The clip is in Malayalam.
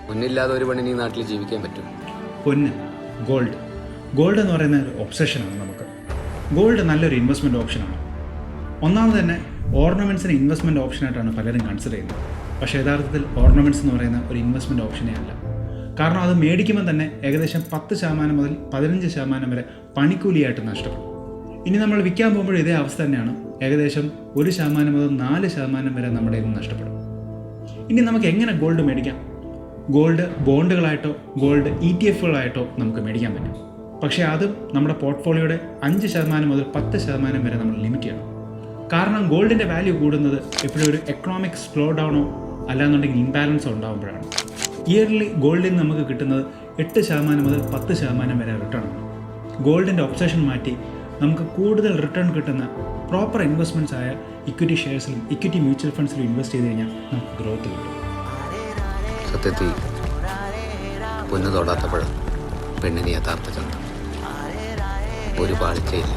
പൊന്നില്ലാതെ ഒരു പെണ്ണിന് ഈ നാട്ടിൽ ജീവിക്കാൻ പറ്റും. പൊന്ന്, ഗോൾഡ് എന്ന് പറയുന്ന ഒരു ഒബ്സഷനാണ് നമുക്ക്. ഗോൾഡ് നല്ലൊരു ഇൻവെസ്റ്റ്മെൻറ്റ് ഓപ്ഷനാണ്. ഒന്നാമത് തന്നെ ഓർണമെൻറ്റ്സിന് ഇൻവെസ്റ്റ്മെൻറ്റ് ഓപ്ഷനായിട്ടാണ് പലരും കൺസിഡർ ചെയ്യുന്നത്. പക്ഷേ യഥാർത്ഥത്തിൽ ഓർണമെൻറ്റ്സ് എന്ന് പറയുന്ന ഒരു ഇൻവെസ്റ്റ്മെൻറ്റ് ഓപ്ഷനേ അല്ല. കാരണം അത് മേടിക്കുമ്പോൾ തന്നെ ഏകദേശം 10% മുതൽ 15% വരെ പണിക്കൂലിയായിട്ട് നഷ്ടപ്പെടും. ഇനി നമ്മൾ വിൽക്കാൻ പോകുമ്പോഴും ഇതേ അവസ്ഥ തന്നെയാണ്. ഏകദേശം 1% മുതൽ 4% വരെ നമ്മുടെ കയ്യിൽ നിന്ന് നഷ്ടപ്പെടും. ഇനി നമുക്ക് എങ്ങനെ ഗോൾഡ് മേടിക്കാം? ഗോൾഡ് ബോണ്ടുകളായിട്ടോ ഗോൾഡ് ETF-കളായിട്ടോ നമുക്ക് മേടിക്കാൻ പറ്റും. പക്ഷേ അതും നമ്മുടെ പോർട്ട്ഫോളിയോയുടെ 5% മുതൽ 10% വരെ നമ്മൾ ലിമിറ്റ് ചെയ്യണം. കാരണം ഗോൾഡിൻ്റെ വാല്യൂ കൂടുന്നത് എപ്പോഴും ഒരു എക്കണോമിക് സ്ലോ ഡൗണോ അല്ലാന്നുണ്ടെങ്കിൽ ഇംബാലൻസോ ഉണ്ടാകുമ്പോഴാണ്. ഇയർലി ഗോൾഡിൽ നിന്ന് നമുക്ക് കിട്ടുന്നത് 8% മുതൽ 10% വരെ റിട്ടേൺ ആണ്. ഗോൾഡിൻ്റെ ഒബ്സഷൻ മാറ്റി നമുക്ക് കൂടുതൽ റിട്ടേൺ കിട്ടുന്ന പ്രോപ്പർ ഇൻവെസ്റ്റ്മെൻറ്റ്സ് ആയ ഇക്വിറ്റി ഷെയർസിലും ഇക്വിറ്റി മ്യൂച്വൽ ഫണ്ട്സിലും ഇൻവെസ്റ്റ് ചെയ്ത് കഴിഞ്ഞാൽ നമുക്ക് ഗ്രോത്ത് കിട്ടും. സത്യത്തിൽ പൊന്ന് തൊടാത്തപ്പോഴും പെണ്ണിന് യഥാർത്ഥ ചന്തം. ഒരു പാളിച്ചയില്ല.